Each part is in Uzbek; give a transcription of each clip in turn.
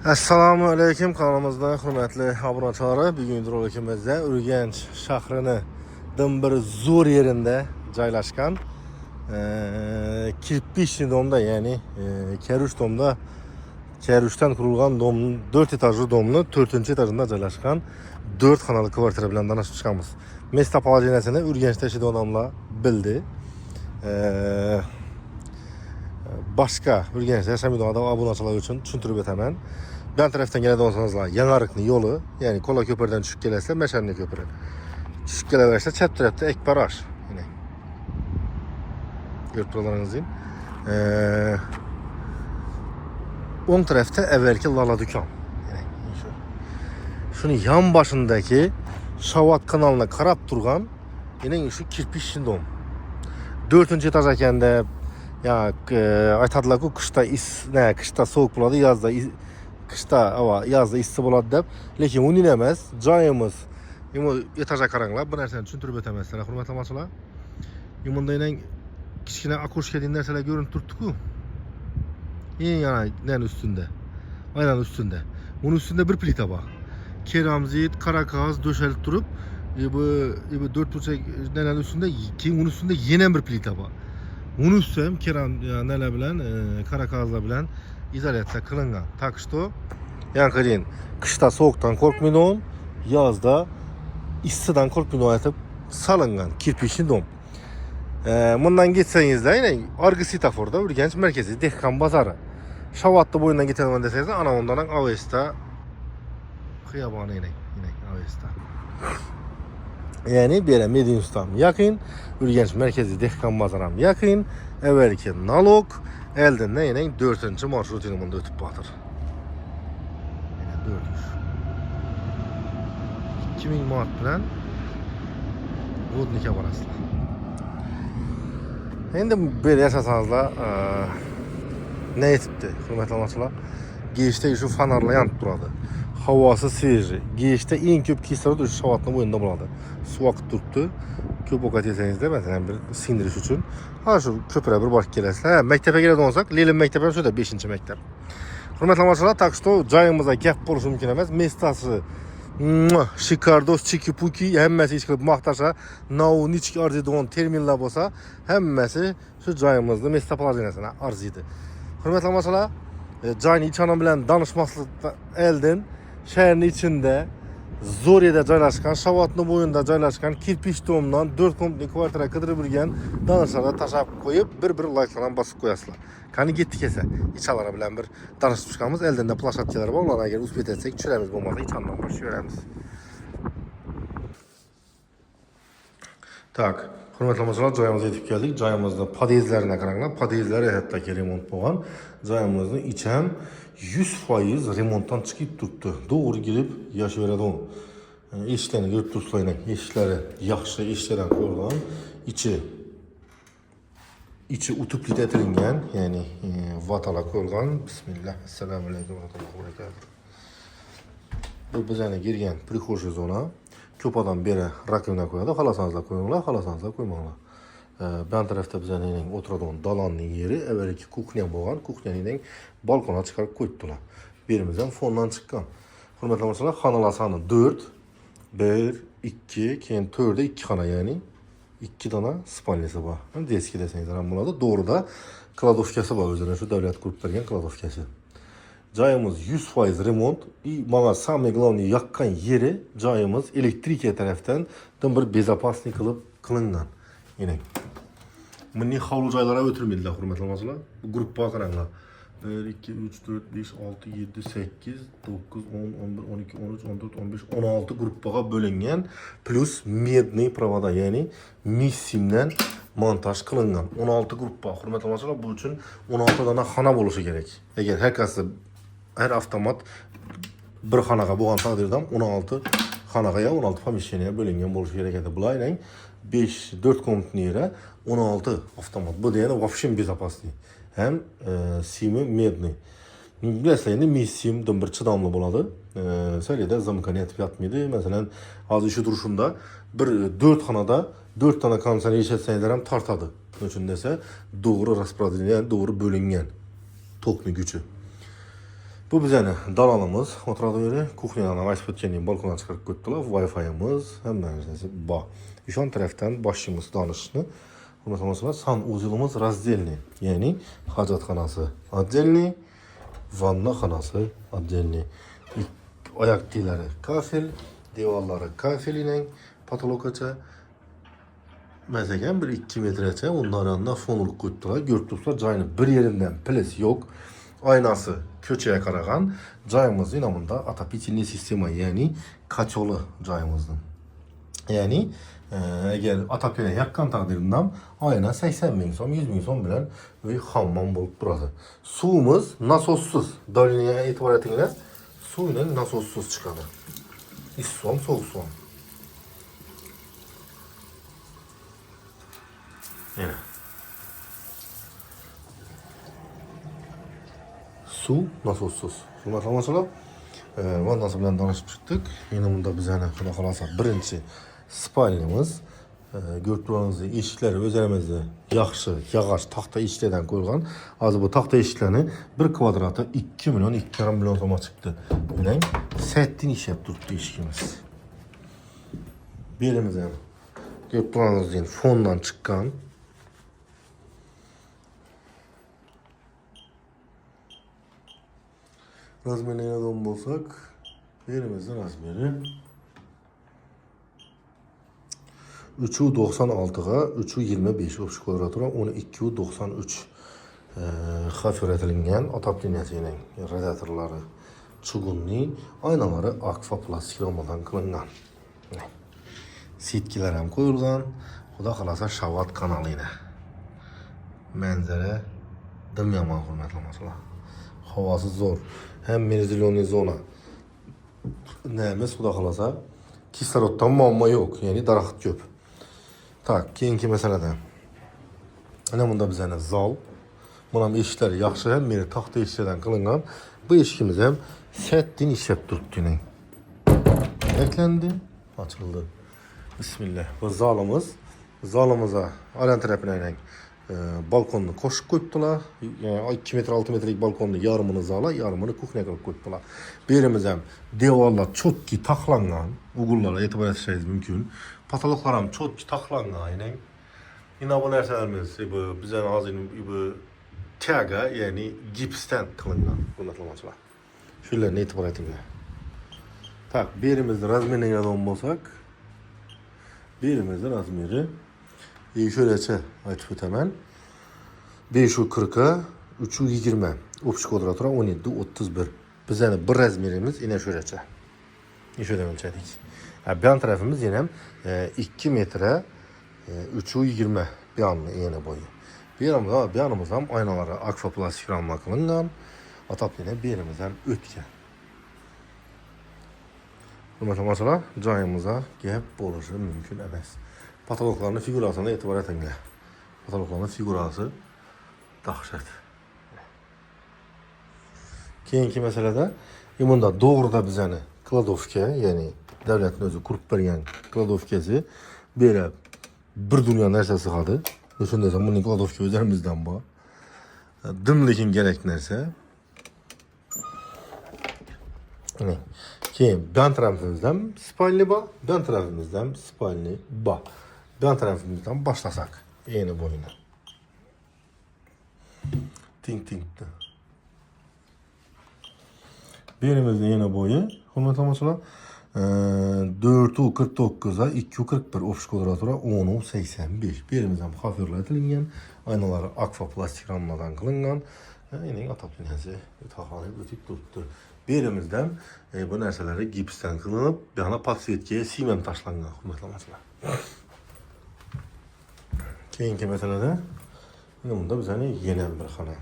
Assalomu alaykum, kanalımızda hurmatli obunachilar. Bugungi rolikimizda Urganch shahrini bir zo'r yerinde joylashgan kirpichli domda, ya'ni karush domda, karushdan qurilgan dom 4 etajli domni 4-etajida joylashgan 4 xonalı kvartira bilan tanishib chiqamiz. Место положениясini Urganchda yashaydigan odamlar bildi. Başka Urganchda yashamaydigan obunachilar uchun tushuntirib o'taman. Ben taraftan geladigan olsanızlar Yanarıklı yolu, yani Kola Köprü'den düşüp gelirse Meşanlı Köprü. Düşüp gelirse çap tarafta ek baraj. Yine. Görüp buralarınızı. On tarafta evvelki Lala Dükkan. Yine. Şunu yan başındaki Şavat kanalına karab durgan yine şu kirpiçli dom. 4. etaj ekende ya aytadılar ki kışta soğuk buladı, yazda yazda issiq bo'ladi deb, lekin uni emas, joyimiz etaja qaranglar, bu narsani tushuntirib o'taman hurmatli obunachilar. Bundaydan kichkina akoshka degan narsalar ko'rinib turibdi-ku. Yana ustunda. Aynan ustunda. Uning ustunda bir plita bor. Keramzit, qora qog'oz döşelib turib, bu 4 burchak nalar ustunda, keyin uning ustunda yana bir plita bor. Uning usti ham keram nalar bilan, qora qog'ozlar bilan izolyatsiya qilingan. Tak что yani kışta soğuktan korkmayın, yazda issidan korkmayın aytıp salıngan kirpiçli dom. Bundan geçseniz de yine argı sitaforda Urganch merkezi Dehqon bozori. Shavatlı boyundan geçelim deseniz ana ondan Avesta xiyoboni yine Avesta. Yani bir yere Mediums'tan yakın, Urganch merkezi Dehqon bozori ham yakın. Evvelki nalog elden yine 4. marşrut yılında ötüp batır. Yine 400. 2000 manat bilen Vodnik'e barasılar. Endi böyle yaşasanızlar ne etipti hurmatli obunachilar? Girişte şu fanarla yanıp duradı. Havası sveji. Girişte en köp kislorod şu Shavatning boyunda bo'ladi. Suv oqib turibdi. Ko'p ovqat yesangizda, masalan bir sindirish uchun ha shu ko'pira bir borib kelasizlar. Maktabga keladigan bo'lsak, Lenin maktabi shuda 5-maktab. Hurmatli obunachilar, tak что joyimizda gap bo'lishi mumkin emas. Местasi shikardos, chiki-puki, hammasi ish qilib maqtasha, naunichki arziydigan terminlar bo'lsa, hammasi shu joyimizda место положениясini arziydi. Hurmatli obunachilar, joyni ichana bilan danishmoqlikda elden şehrin içinde Zoriye'de joylashgan, Shavatning boyunda joylashgan kirpich domdan 4 komnatli kvartira qidirib yurgan danışlara tashab qo'yib, bir layklaran basib qo'yasizlar. Qani ketdik esa, ichalara bilan bir tanishib chiqamiz. Elden de plashatkalar bor, ularni agar uspet etsek tushiramiz, bo'lmasa ichandan boshlayveramiz. Tak, hurmatli obunachilar, joyimizga yetib keldik. Joyimizning podyezdlarini qaranglar. Podyezdlari hattoki remont bo'lgan. Joyimizning ichi ham 100% remontdan chiqib turibdi. To'g'ri girib yashayveradi. Eshiklarni ko'rib turibsizlar, eshiklari yaxshi, eshiklardan ko'rgan. İçi utupletilgan, ya'ni vatalar ko'rgan. Bismillah. Assalomu alaykum va rahmatullohi va barakatuh. Bu bizlarga girgan prixожий zona. Ko'p odam beri rakovina qo'yadi. Xolasanizlar qo'yinglar, xolasanizlar qo'ymanglar. Ben tarafta bizlarning o'tiradigan dalonning yeri avvalgi kuxnya bo'lgan. Kuxnyaning balkona chiqarib qo'yibdilar. Birimiz ham fondan chiqqan. Hurmatli obunachilar, xonalar soni 4, 1, 2, keyin 4'de 2 xona, ya'ni 2 dona spalniyasi bor. Deski desangizlar ham bo'ladi. Doğruda kladovkasi bor, o'zining shu davlat qurib bergan kladovkasi. Joyimiz 100% remont. Bana самый главный yaqqan yeri joyimiz elektrika tarafdan bir bezopasniy qilib qilingan. Yine. Bunning hovli joylari o'tirmaydilar, hurmatli obunachilar. Bu gruppa qaranglar. 1, 2, 3, 4, 5, 6, 7, 8, 9, 10, 11, 12, 13, 14, 15, 16 gruppaga bo'lingan. Plus medniy provoda, ya'ni missimdan montaj qilingan. 16 gruppa. Hurmatli obunachilar, bu uchun 16 dona xona bo'lishi kerak. Agar her avtomat bir xonaga bo'lgan taqdirda 16 xonaga ya 16 помещение bo'lingan bo'lishi kerak edi. Bularning 4 komnatli yere 16 avtomat. Bu degani вообще безопасный. Hem simi medniy. Bilasizlar, endi mis sim bir chidamli bo'ladi. Söyledi zamkani etib yotmaydi. Masalan, hozir shu turishimda bir 4 xonada 4 tane konditsioner ishlatsanglar ham tortadi. Uchun desa, to'g'ri распределение, to'g'ri bo'lingan tokning kuchi. Bu bizani dalalımız. Oturadi yeri. Kuxnyadan aytib o'tgandek balkondan chiqarib ko'tdilar. Wi-Fi'miz, hamma narsasi bor. Ishon tarafdan boshlaymiz donishni. Unutmaysizlar, sanuzilimiz раздельный. Ya'ni hojatxonasi отдельный, vannaxonasi отдельный. Oyoq tiylari kafel, devorlari kafelining patolokacha masalan 1-2 metrgacha undan yanına fonurluk koydular. Görüp turibsizlar, joyni bir yerinden plis yok. Aynası köçeye qaragan. Joyimiz inamında отопительный sistema, ya'ni kaçolu joyimizning. Ya'ni agar отопление yaqqan taqdirda oyna 80 ming so'm, 100 ming so'm bilan uy hammom bo'lib turadi. Suvimiz nasossiz. Daliniyga e'tibor etinglar. Suvning nasossiz chiqadi. Issiq suv, sovuq suv. Yana. Suv nasossiz. Hurmatli tomoshalar, vannasi bilan tanishib chiqdik. Yana bunda bizani xudo xolasa birinchi spalnyamiz. Ko'rib turganingizdek, eshiklari o'zlarimizda yaxshi yog'och taxta eshiklardan qo'yilgan. Hozir bu taxta eshiklarni 1 kvadrati 2 million 2,5 million so'mga chiqdi. Bilan settin ishlab turibdi eshigimiz. Belimiz ham ko'rib turganingizdek fondan chiqqan. Razmerine yalan bulsak, yerimizin razmeri 396'ga 325 o'pish kvadratura 1293 xavf yaratilgan otopleniyasining radiatorlari chugunli, oynalari akfa plastik ramadan qilingan. Sitkilar ham qo'yilgan. Xudo xolasa shavat kanalina. Manzara dim yomon, hurmatli do'stlar. Havası zo'r. Hem merizyonli zona. Neyimiz xudo xolasa kisloroddan muammo yo'q, ya'ni daraxt ko'p. Tak, keyingi masalada. Ana bunda bizani zal. Buna eshiklari yaxshi, ham meri taxta eshiklardan qilingan. Bu eshigimiz ham settin ishlab turibdi. Eklandi, ochildi. Bismillah. Bu zalimiz. Zalimizga alan tarafından balkonni qo'shib qo'yibdilar. 2 metr 6 metrlik balkonni yarmini zala, yarmini kuxnya qilib qo'yibdilar. Bu yerimiz ham devorlar chotki taxlangan. Ugullarga e'tibor etishingiz mumkin. Patoloklar ham chotki taxlangan aynan. Yine bu narsalarimiz bu bizning hozir bu taga, ya'ni gipsdan qilingan. Hurmatli shularga e'tibor etinglar. Tak, bu yerimizning razmeriga oladigan bo'lsak, bu yerimizning razmeri şöyleçe aytib o'taman. 540'a 320 o'pish kvadratura 1731. Bizning bir razmerimiz yine şöyleçe. Şöyle ölçedik. Bu yan tarafımız yine 2 metre 320 bir yanlı yine boyu. Bir yanımız ham aynaları akfa plastik ramla qilingan. Atap yine bir yerimizden o'tgan. Mesela joyimizga gap bo'lishi mumkin emas. Patologlarning figurasına e'tibor etinglar. Patologlarning figurasi dahshat. Keyingi masalada bunda doğruda bizani kladovka, ya'ni davlatning o'zi qurib bergan kladovkasi berib bir dunyo narsa sig'adi. Shunday ekan, buning kladovka o'zlarimizdan bor. Dim lekin kerak narsa. Keyin bu tarafimizdan spalni bor, bu tarafimizdan spalni bor. Bu tarafimizdan başlasak yeni boyuna. Ting. Birimizin yeni boyu, hurmatli tomoshalar, 449'a 241 o'pish kvadratura 1085. Birimizdan xavfirlatilgan, aynaları akfa plastik ramladan qilingan. Yine atopleniyasi taxlanib o'tib turibdi. Birimizdan bu narsaları gipsdan qilinib, yana podсветкаga sement tashlangan, hurmatli tomoshalar. Keyingi masalada bunda bizani yana bir xona.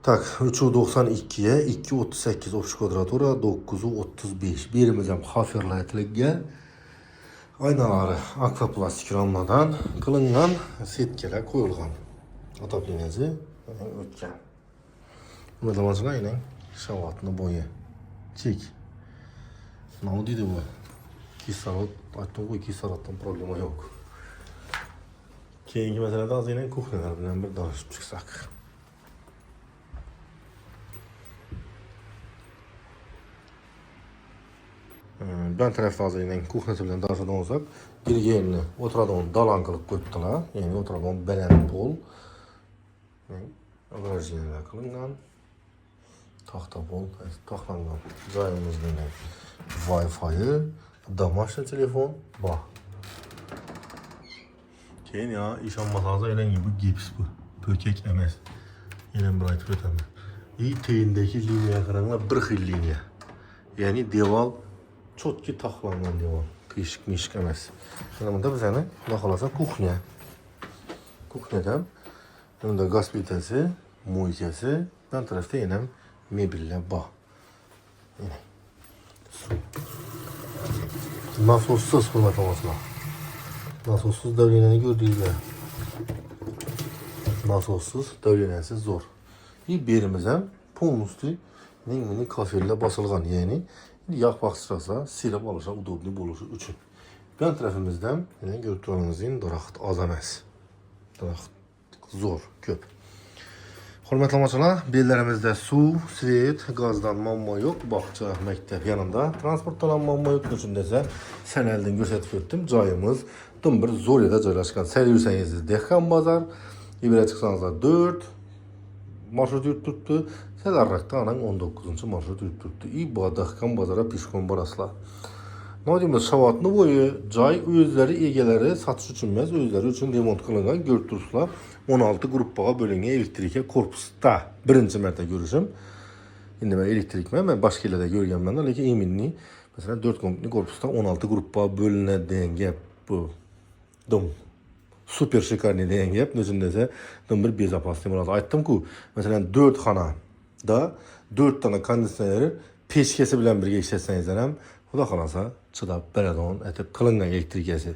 Tak, 392'ye 238 o'pish kvadratura 935. Birimiz ham xavfirlatilgan. Aynalari akfa plastik ramladan qilingan, setkalar qo'yilgan. Otopleniyasi o'tgan. Bunda masalan shavatni bo'yi chek. Ne dedi bu? Kislorod, aytdim bu kisloroddan problema yok. Keyingi meselede az yine kuhneler bilen bir danışıp çıksak. Ben tarafta az yine kuhnesi bilen danışıp olsak, girgeyenini oturadığın dalankılık koyuptılar. Yani oturadığın belen pol. Orijinal kılıngan. Tahta pol, taxlangan. Cayımızda yine Wi-Fi'yi, домашний telefon, bak. Keyin ya iş olmasanıza elen gibi gips bu. Pökek emez. Elen bir aytıp ötemez. İyi teyindeki liniyaya karanlar bir xil liniya. Yani deval çok ki taxlangan deval. Kıyışık mişik emez. Şimdi bunda bizene ne kalasa kuhnya. Kuhnyadan yanında gaz plitesi, muhikesi, ben tarafta yine mebille bak. Yine. Nasossuz hürmet olmasına. Nasossuz davleneni gördüğünüzde. Nasossuz davlenensiz zor. Bir berimiz hem polnusti neyini kafirle basılgan yani yakmak sırasa silip alışa udobni buluşu üçün. Ben tarafımızdan yine gördüğünüzün daraxt az emas. Daraxt zor, köp. Hürmetli amaçlar, bellerimizde su, svet, gazdan mamma yok, bakça, mektep yanında. Transporttan mamma yok üçün dese, sen elden gösterip öttüm. Cayımız, bir Zorya'da caylaşkan. Selyürseniz Dehkan Bazar, İbire çıksanızda 4 marşrut yürüttürttü. Selarrakta anan 19. marşrut yürüttürttü. İba Dehkan Bazar'a pişkon barasla. Ne diyeyim, şavatını boyu cay özleri, egeleri satış üçünmez, özleri üçün remont kılıngan görüntüsüler 16 gruppağa bölünge elektrike korpusta birinci mərtə görüşüm. İndi ben elektrikme, ben başka yerlerde görgen benden, lakin eminli, mesela 4 kompli korpusta 16 gruppağa bölüne deyen gep bu. Super şikarni deyen gep, nözündese bir bezapaslı mırası. Ayttım ki, mesela 4 xana da 4 tane kondisyoneri peşkesi bilen birge işletseniz hem, o da kalasa çıdap, beledon, etip kılıngan elektrikesi.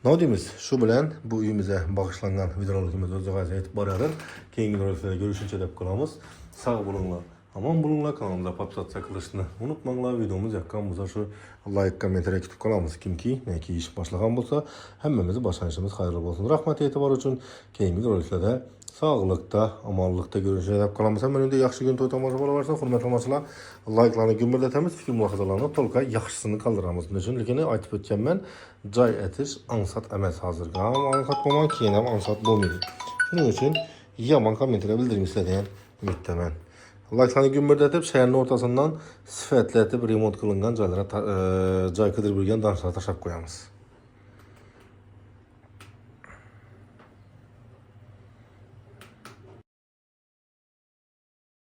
Ne diyemiz? Şu bilen bu uyumuza bağışlanan videolarımız özü etip baradır. Keyingi videolarda görüşünce de kılamız. Sağ bulunla, aman bulunla, kanalımıza papsatsa kılışını unutmanglar. Videomuz yakkanımıza şu like, komentarya kütüp kalamız. Kim ki, ne ki iş başlagan bolsa, hemmemizi başlanışımız hayırlı olsun. Rahmet etibar üçün keyingi videolarda sağlıkta, amanlıkta görüşünce de kalamız. Hemen önde yaxşı gün toytamacı bolavarsa, hürmetli amaçlar, like'larını gümbürletemiz, fikir muhakazalarını tolka yaxşısını kaldıramız. Nöçün ilkini aytıp ötken ben, cay etiş, ansat emez hazırgan. Ansat boman kiyinem ansat bolmaydı. Şunun için yaman komentarya bildirim istediyen ümittemen. Like'larını gümbürletip, şehrin ortasından sifətli etip remont kılıngan caylara cay kıdır bürgen danışlara taşap koyamız.